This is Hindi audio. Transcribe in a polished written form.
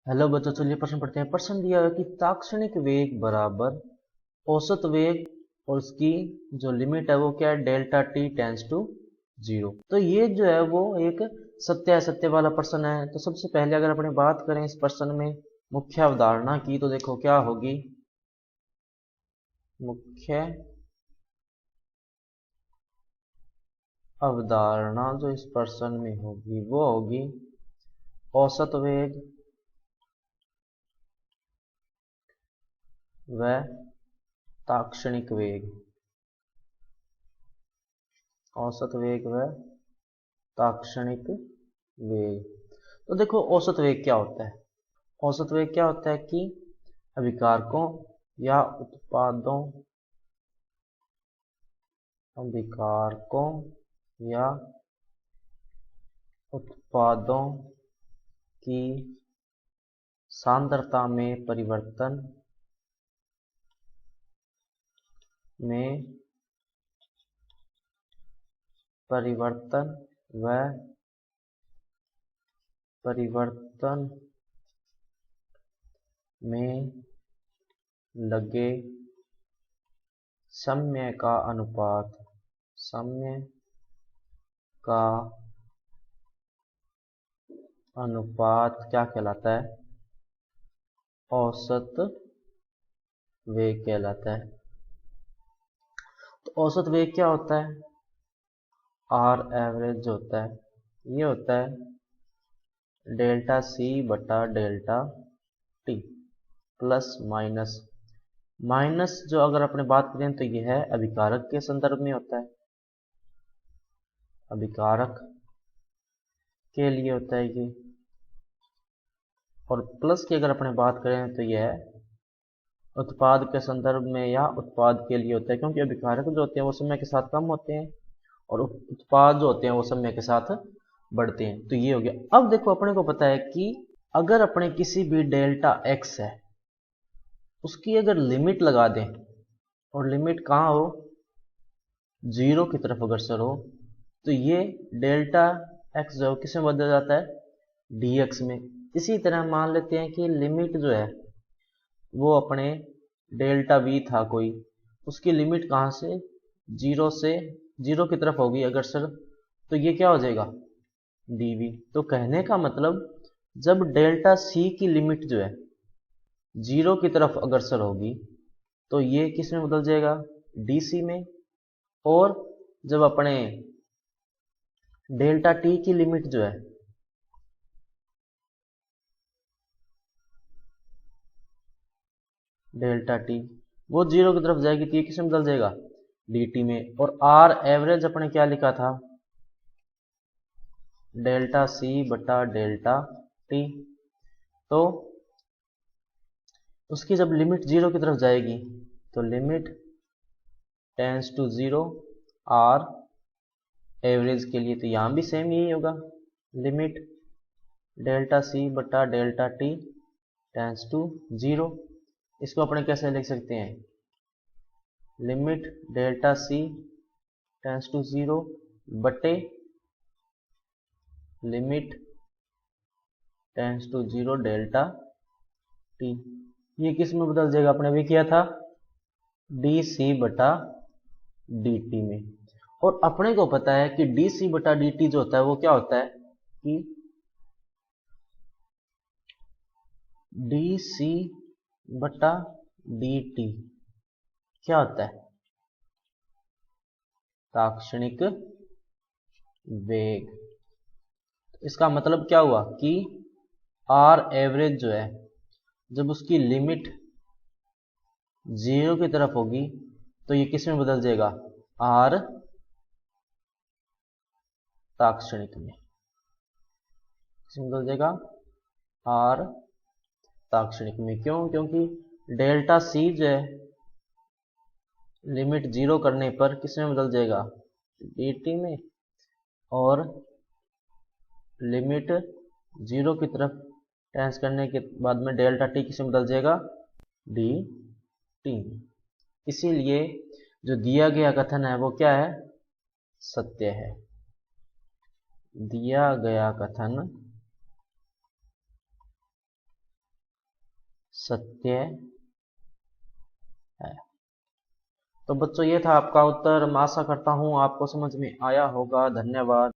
हेलो बच्चों, चलिए प्रश्न पढ़ते हैं। प्रश्न दिया है कि ताक्षणिक वेग बराबर औसत वेग और उसकी जो लिमिट है वो क्या है, डेल्टा टी टेंस टू 0। तो ये जो है वो एक सत्य असत्य वाला प्रश्न है। तो सबसे पहले अगर अपने बात करें इस प्रश्न में मुख्य अवधारणा की, तो देखो क्या होगी। मुख्य अवधारणा जो इस प्रश्न में होगी वो होगी औसत वेग व ताक्षणिक वेग। औसत वेग व ताक्षणिक वेग। तो देखो औसत वेग क्या होता है। औसत वेग क्या होता है कि अभिकारकों या उत्पादों की सांद्रता में परिवर्तन व परिवर्तन में लगे समय का अनुपात क्या कहलाता है, औसत वेग कहलाता है। तो औसत वेग क्या होता है, आर एवरेज जो होता है ये होता है डेल्टा सी बटा डेल्टा टी प्लस माइनस जो अगर अपने बात करें तो यह है अभिकारक के संदर्भ में होता है, अभिकारक के लिए होता है ये। और प्लस की अगर अपने बात करें तो यह उत्पाद के संदर्भ में या उत्पाद के लिए होता है, क्योंकि अभिकारक जो होते हैं वो समय के साथ कम होते हैं और उत्पाद जो होते हैं वो समय के साथ बढ़ते हैं। तो ये हो गया। अब देखो अपने को पता है कि अगर अपने किसी भी डेल्टा एक्स है उसकी अगर लिमिट लगा दें और लिमिट कहाँ हो, 0 की तरफ अग्रसर हो, तो ये डेल्टा एक्स जो है किस में बदल जाता है, dx में। इसी तरह मान लेते हैं कि लिमिट जो है वो अपने डेल्टा वी था कोई, उसकी लिमिट कहाँ से, 0 की तरफ होगी अग्रसर, तो ये क्या हो जाएगा, dv। तो कहने का मतलब जब डेल्टा सी की लिमिट जो है 0 की तरफ अग्रसर होगी तो ये किस में बदल जाएगा, dc में। और जब अपने डेल्टा टी की लिमिट जो है डेल्टा टी वो 0 की तरफ जाएगी तो ये किस में बदल जाएगा, dt में। और आर एवरेज अपने क्या लिखा था, डेल्टा सी बटा डेल्टा टी। तो उसकी जब लिमिट 0 की तरफ जाएगी तो limit tends to 0 or average के लिए, तो यहां भी सेम यही होगा, लिमिट डेल्टा सी बटा डेल्टा टी टेंस टू 0। इसको अपने कैसे लिख सकते हैं, limit delta C tends to 0 बटे limit tends to 0 delta T. ये किस में बदल जाएगा, अपने भी किया था डी सी बटा डी टी में। और अपने को पता है कि डी सी बटा डी टी जो होता है वो क्या होता है कि डी सी बटा डी टी क्या होता है, ताक्षणिक वेग। इसका मतलब क्या हुआ कि आर एवरेज जो है जब उसकी लिमिट 0 की तरफ होगी तो ये किस में बदल जाएगा, आर ताक्षणिक में। किस में बदल जाएगा, आर ताक्षणिक में। क्यों, क्योंकि डेल्टा सी जो है लिमिट 0 करने पर किस में बदल जाएगा, dt में। और लिमिट 0 की तरफ टेंस करने के बाद में डेल्टा टी किस में बदल जाएगा, dt। इसीलिए जो दिया गया कथन है वो क्या है, सत्य है। दिया गया कथन सत्य है। तो बच्चों ये था आपका उत्तर। मैं आशा करता हूँ आपको समझ में आया होगा। धन्यवाद।